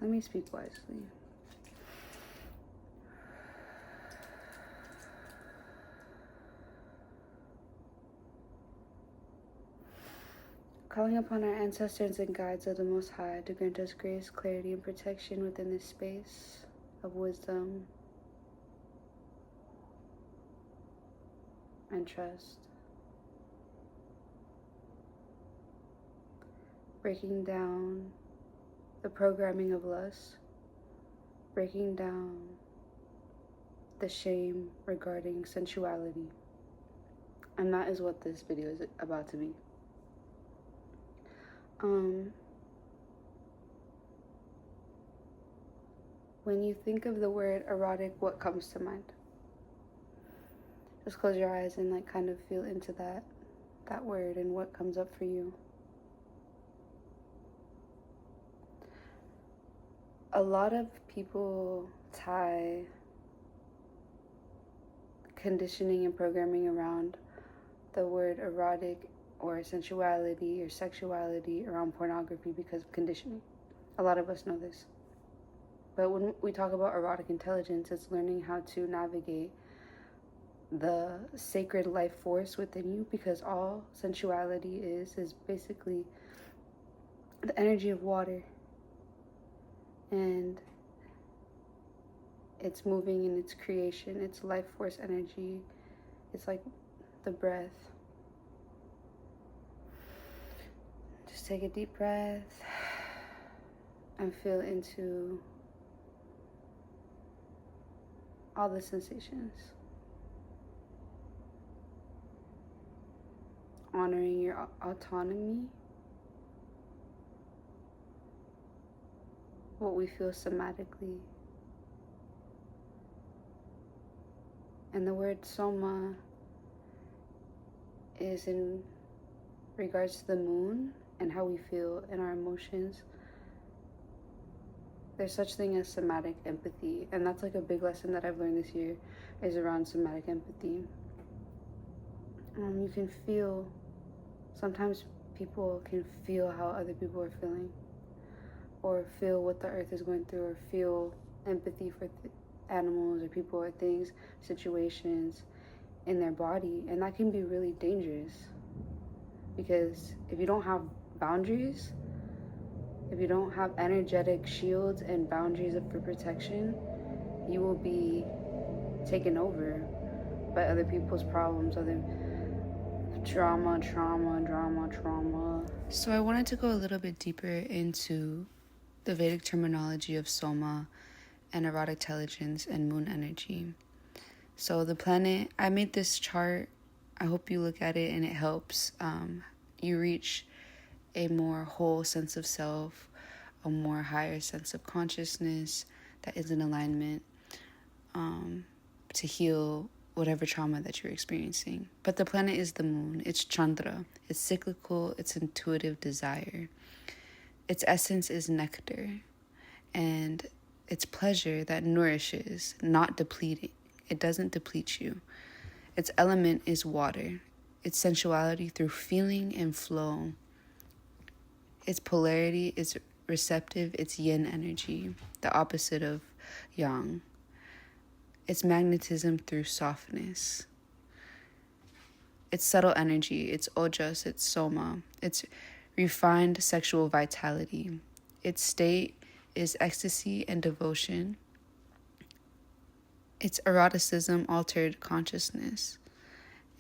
Let me speak wisely. Calling upon our ancestors and guides of the Most High to grant us grace, clarity, and protection within this space of wisdom and trust. Breaking down the programming of lust, breaking down the shame regarding sensuality. And that is what this video is about to be. When you think of the word erotic, what comes to mind? Just close your eyes and kind of feel into that word and what comes up for you. A lot of people tie conditioning and programming around the word erotic or sensuality or sexuality around pornography because of conditioning. A lot of us know this. But when we talk about erotic intelligence, it's learning how to navigate the sacred life force within you, because all sensuality is basically the energy of water. And it's moving in its creation, it's life force energy. It's like the breath. Just take a deep breath and feel into all the sensations. Honoring your autonomy, what we feel somatically. And the word Soma is in regards to the moon and how we feel in our emotions. There's such thing as somatic empathy, and that's like a big lesson that I've learned this year, is around somatic empathy. You can feel, sometimes people can feel how other people are feeling, or feel what the earth is going through, or feel empathy for animals or people or things, situations in their body. And that can be really dangerous, because if you don't have boundaries, if you don't have energetic shields and boundaries for protection, you will be taken over by other people's problems, other trauma. So I wanted to go a little bit deeper into the Vedic terminology of Soma and erotic intelligence and moon energy. So the planet, I made this chart. I hope you look at it and it helps you reach a more whole sense of self, a more higher sense of consciousness that is in alignment to heal whatever trauma that you're experiencing. But the planet is the moon. It's Chandra. It's cyclical. It's intuitive desire. Its essence is nectar, and it's pleasure that nourishes, not depleting. It doesn't deplete you. Its element is water. Its sensuality through feeling and flow. Its polarity is receptive. It's yin energy, the opposite of yang. Its magnetism through softness. Its subtle energy, it's ojas, it's soma. It's refined sexual vitality. Its state is ecstasy and devotion. Its eroticism, altered consciousness.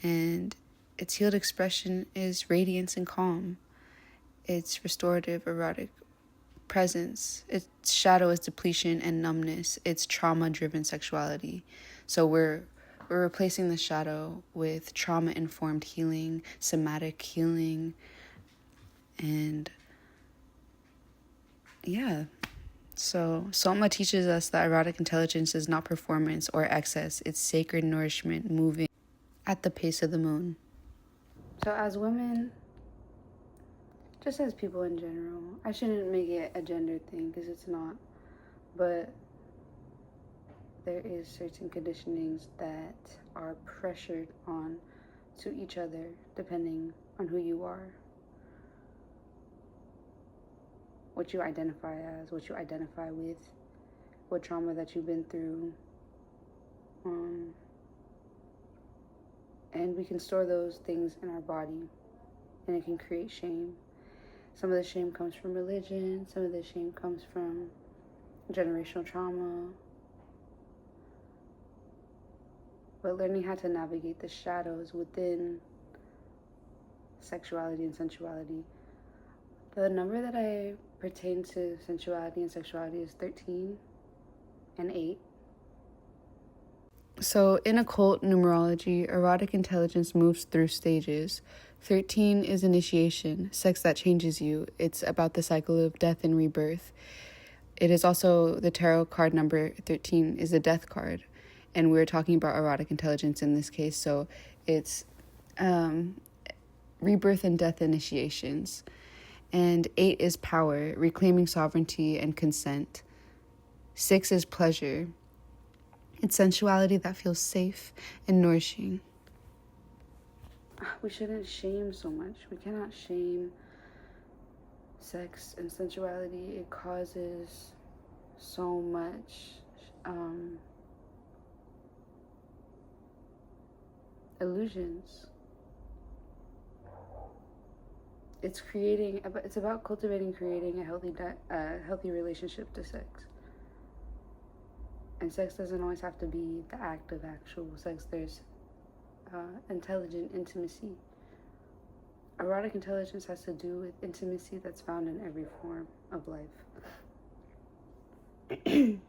And its healed expression is radiance and calm. Its restorative erotic presence. Its shadow is depletion and numbness. It's trauma-driven sexuality. So we're replacing the shadow with trauma-informed healing, somatic healing, and yeah. So Soma teaches us that erotic intelligence is not performance or excess. It's sacred nourishment moving at the pace of the moon. So as women, just as people in general, I shouldn't make it a gender thing because it's not, but there is certain conditionings that are pressured on to each other depending on who you are. what you identify as, what you identify with, what trauma that you've been through. And we can store those things in our body, and it can create shame. Some of the shame comes from religion, some of the shame comes from generational trauma. But learning how to navigate the shadows within sexuality and sensuality. The number that I pertain to sensuality and sexuality is 13 and 8. So in occult numerology, erotic intelligence moves through stages. 13 is initiation, sex that changes you. It's about the cycle of death and rebirth. It is also the tarot card number 13 is a death card. And we're talking about erotic intelligence in this case. So it's rebirth and death initiations. And 8 is power, reclaiming sovereignty and consent. 6 is pleasure. It's sensuality that feels safe and nourishing. We shouldn't shame so much. We cannot shame sex and sensuality. It causes so much illusions. It's about cultivating, creating a healthy relationship to sex. And sex doesn't always have to be the act of actual sex. There's intelligent intimacy. Erotic intelligence has to do with intimacy that's found in every form of life. And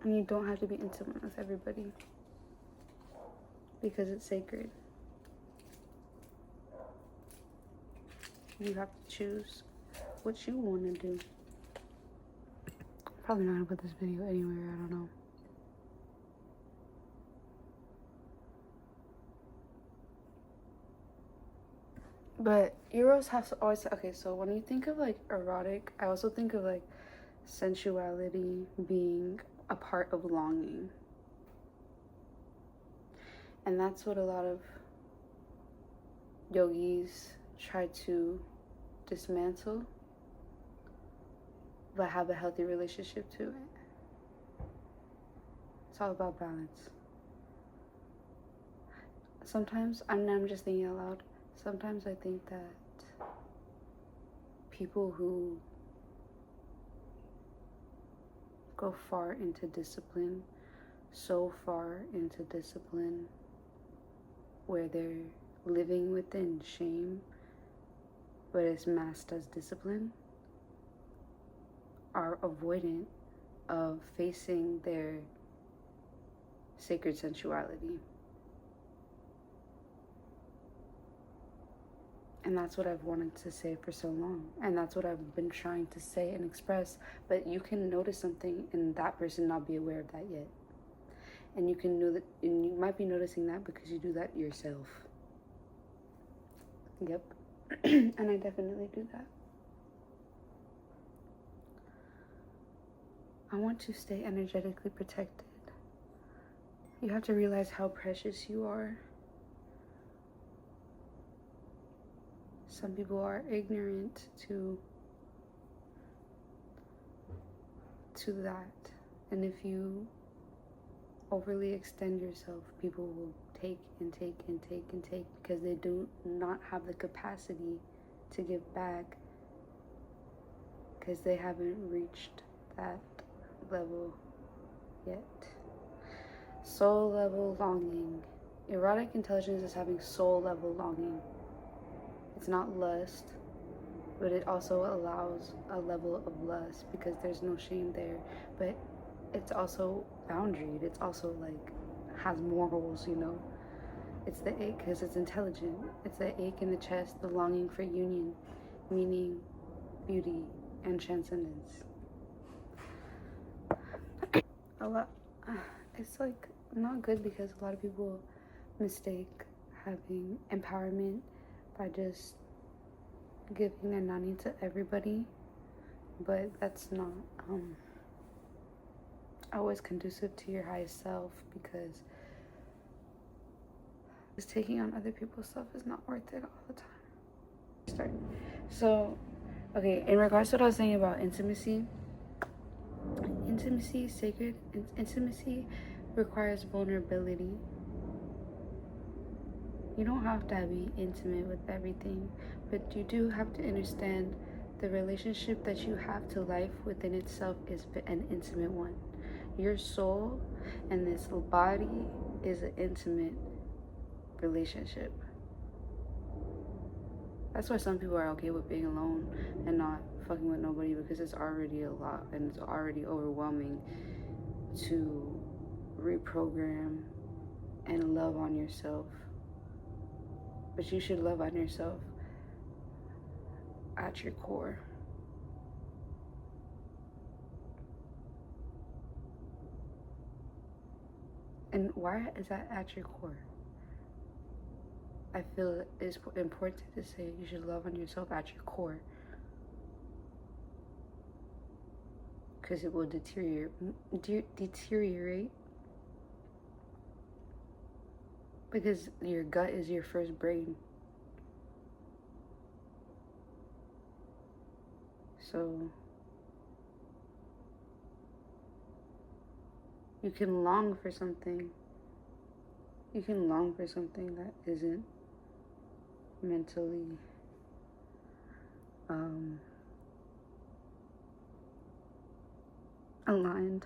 you don't have to be intimate with everybody because it's sacred. You have to choose what you want to do. Probably not gonna put this video anywhere, I don't know. But Eros has to always, okay, so when you think of like erotic, I also think of like sensuality being a part of longing. And that's what a lot of yogis try to dismantle, but have a healthy relationship to it. It's all about balance. Sometimes, I'm just thinking out loud, sometimes I think that people who go far into discipline, so far into discipline, where they're living within shame, but it's masked as discipline, are avoidant of facing their sacred sensuality. And that's what I've wanted to say for so long. And that's what I've been trying to say and express. But you can notice something and that person not be aware of that yet. And you can know that, and you might be noticing that because you do that yourself. Yep. And I definitely do that. I want to stay energetically protected. You have to realize how precious you are. Some people are ignorant to that. And if you overly extend yourself, people will take and take and take and take because they do not have the capacity to give back because they haven't reached that level yet. Soul level longing. Erotic intelligence is having soul level longing. It's not lust, but it also allows a level of lust because there's no shame there. But it's also boundaried. It's also like has morals, you know. It's the ache because it's intelligent. It's the ache in the chest, the longing for union, meaning, beauty, and transcendence. It's like not good because a lot of people mistake having empowerment by just giving their nani to everybody, but that's not always conducive to your highest self because just taking on other people's stuff is not worth it all the time. So Okay, in regards to what I was saying about intimacy, sacred intimacy requires vulnerability. You don't have to be intimate with everything, but you do have to understand the relationship that you have to life within itself is an intimate one. Your soul and this body is an intimate relationship. That's why some people are okay with being alone and not fucking with nobody, because it's already a lot and it's already overwhelming to reprogram and love on yourself. But you should love on yourself at your core. And why is that at your core? I feel it's important to say you should love on yourself at your core, because it will deteriorate, because your gut is your first brain. So you can long for something. You can long for something that isn't mentally aligned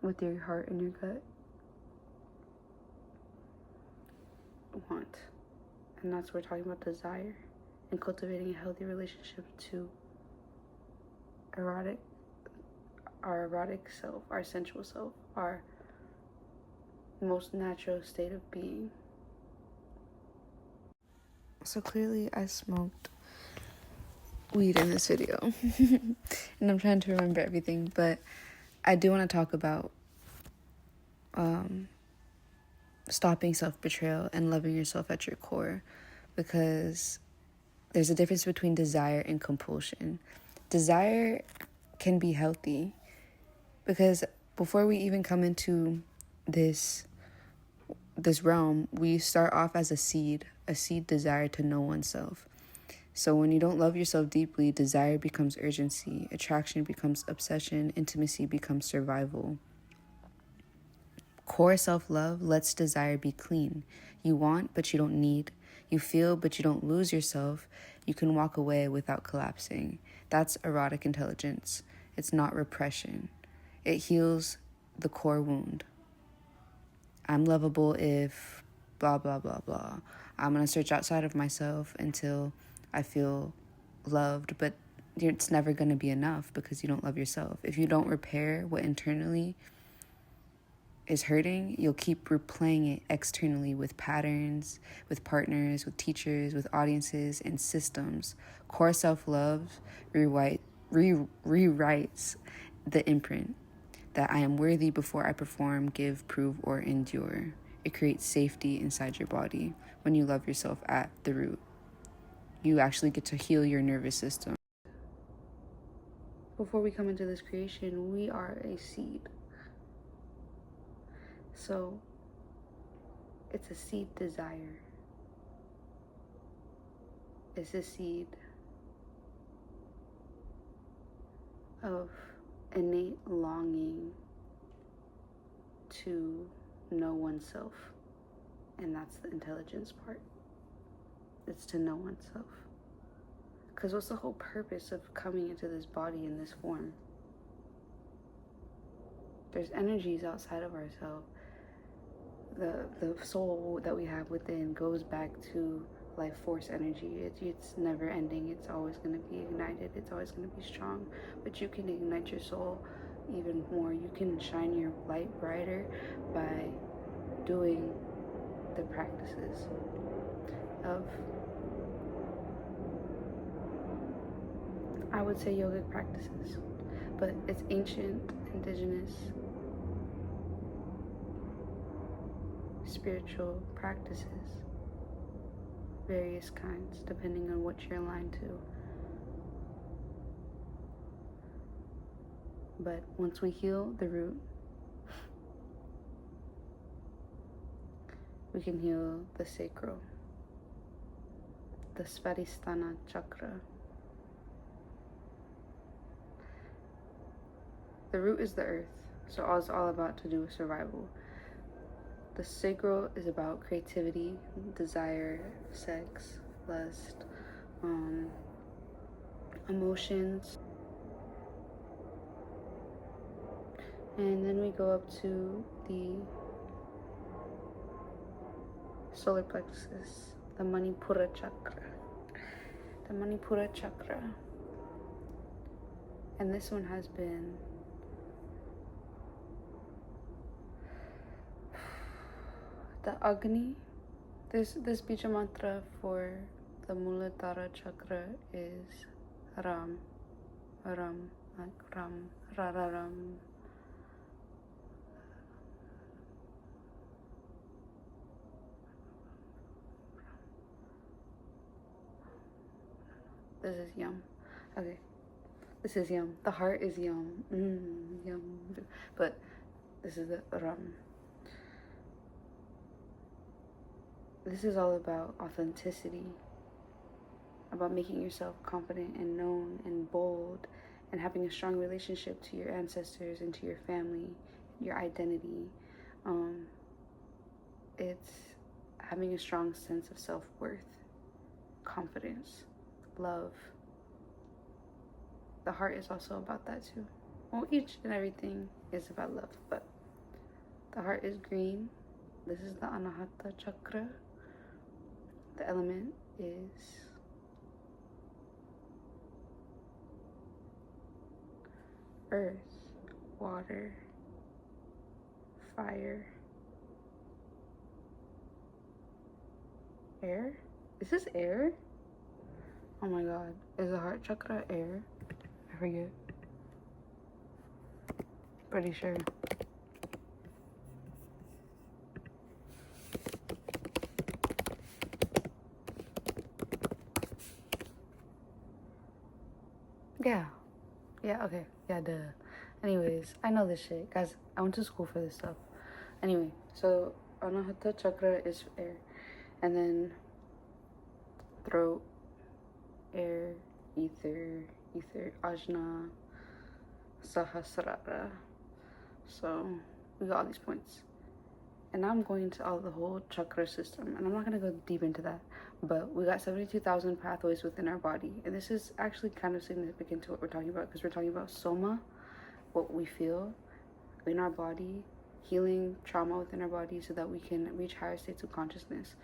with your heart and your gut want. And that's what we're talking about, desire and cultivating a healthy relationship to our erotic self, our sensual self, our most natural state of being. So clearly I smoked weed in this video and I'm trying to remember everything, but I do want to talk about stopping self-betrayal and loving yourself at your core, because there's a difference between desire and compulsion. Desire can be healthy, because before we even come into this realm, we start off as a seed desire to know oneself. So when you don't love yourself deeply, desire becomes urgency, attraction becomes obsession, intimacy becomes survival. Core self-love lets desire be clean. You want, but you don't need. You feel, but you don't lose yourself. You can walk away without collapsing. That's erotic intelligence. It's not repression. It heals the core wound. I'm lovable if blah, blah, blah, blah. I'm going to search outside of myself until I feel loved, but it's never going to be enough because you don't love yourself. If you don't repair what internally is hurting, you'll keep replaying it externally with patterns, with partners, with teachers, with audiences, and systems. Core self-love rewrites the imprint that I am worthy before I perform, give, prove, or endure. It creates safety inside your body when you love yourself at the root. You actually get to heal your nervous system. Before we come into this creation, we are a seed. So it's a seed desire. It's a seed of innate longing to know oneself. And that's the intelligence part. It's to know oneself. Because what's the whole purpose of coming into this body in this form? There's energies outside of ourselves. The soul that we have within goes back to life force energy. It's never ending. It's always going to be ignited. It's always going to be strong. But you can ignite your soul even more. You can shine your light brighter by doing the practices of, I would say, yogic practices, but it's ancient, indigenous, spiritual practices, various kinds, depending on what you're aligned to. But once we heal the root, we can heal the sacral, the Svadhisthana chakra, The root is the earth, so it's all about to do with survival. The sacral is about creativity, desire, sex, lust, emotions. And then we go up to the solar plexus, the Manipura chakra. The Manipura chakra. And this one has been the Agni. This bija mantra for the Muladhara chakra is Ram. Ram, like Ram, Rararam. This is Yum. Okay. This is Yum. The heart is Yum. Yum. But this is the Ram. This is all about authenticity, about making yourself confident and known and bold, and having a strong relationship to your ancestors and to your family, your identity. It's having a strong sense of self-worth, confidence, love. The heart is also about that too. Well, each and everything is about love, but the heart is green. This is the Anahata chakra. The element is earth, water, fire, air. Is this air? Oh my god. Is the heart chakra air? I forget. Pretty sure. Yeah, okay. Yeah, duh. Anyways, I know this shit. Guys, I went to school for this stuff. Anyway, so Anahata chakra is air. And then throat, air, ether, ajna, sahasrara. So we got all these points. And now I'm going to all the whole chakra system, and I'm not going to go deep into that, but we got 72,000 pathways within our body, and this is actually kind of significant to what we're talking about, because we're talking about soma, what we feel in our body, healing trauma within our body so that we can reach higher states of consciousness.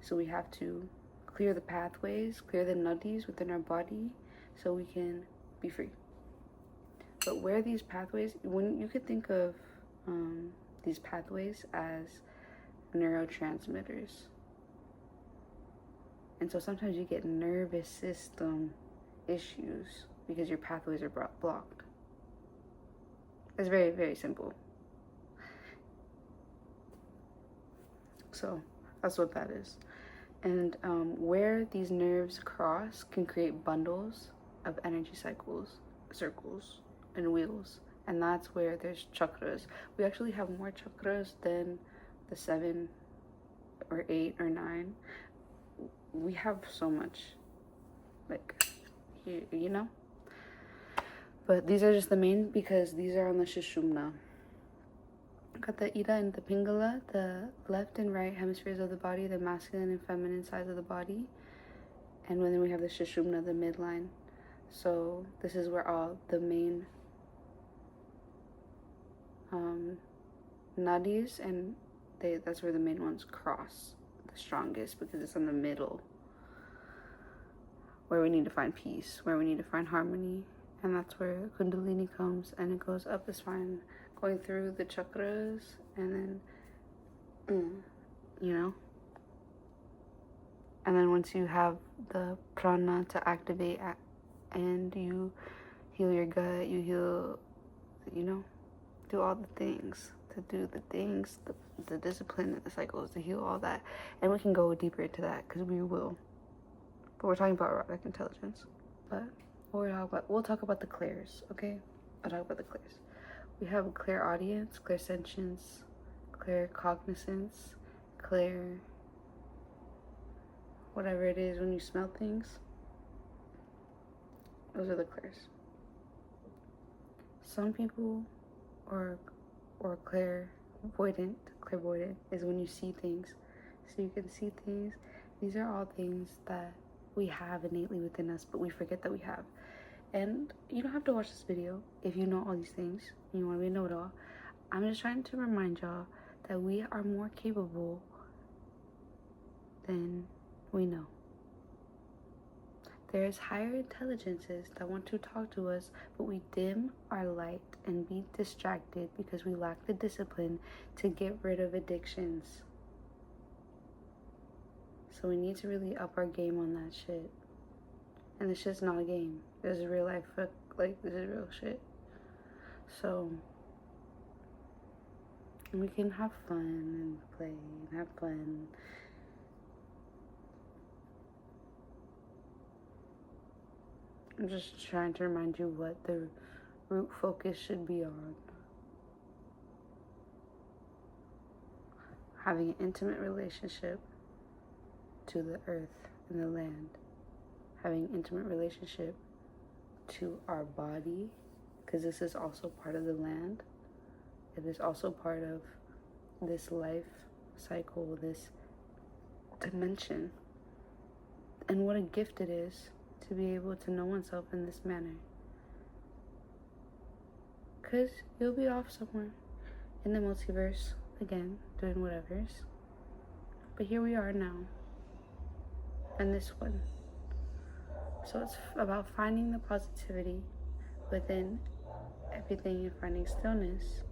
So we have to clear the pathways, clear the nadis within our body so we can be free. But where these pathways, when you could think of these pathways as neurotransmitters. And so sometimes you get nervous system issues because your pathways are blocked. It's very, very simple. So that's what that is. And where these nerves cross can create bundles of energy circles, and wheels. And that's where there's chakras. We actually have more chakras than the 7 or 8 or 9. We have so much, like, you know? But these are just the main because these are on the Sushumna. Got the Ida and the Pingala, the left and right hemispheres of the body, the masculine and feminine sides of the body. And then we have the Sushumna, the midline. So this is where all the main nadis, and that's where the main ones cross the strongest, because it's in the middle where we need to find peace, where we need to find harmony. And that's where Kundalini comes, and it goes up the spine, going through the chakras, and then you know, and then once you have the prana to activate and you heal your gut, you heal, you know, do all the things, the discipline and the cycles to heal all that. And we can go deeper into that because we will. But we're talking about erotic intelligence. But we'll talk about the clairs, okay? I'll talk about the clairs. We have a clairaudience, clairsentience, claircognizance, clair, whatever it is when you smell things. Those are the clairs. some people or clairvoyant is when you see things. So you can see things. These are all things that we have innately within us, but we forget that we have. And you don't have to watch this video if you know all these things and you want to be a know-it-all. I'm just trying to remind y'all that we are more capable than we know. There's higher intelligences that want to talk to us, but we dim our light and be distracted because we lack the discipline to get rid of addictions. So we need to really up our game on that shit. And this shit's not a game. This is real life. Like, this is real shit. So we can have fun and play and have fun. I'm just trying to remind you what the root focus should be on. Having an intimate relationship to the earth and the land. Having an intimate relationship to our body, because this is also part of the land. It is also part of this life cycle, this dimension. And what a gift it is to be able to know oneself in this manner. Because you'll be off somewhere in the multiverse, again, doing whatevers. But here we are now, in this one. So it's about finding the positivity within everything and finding stillness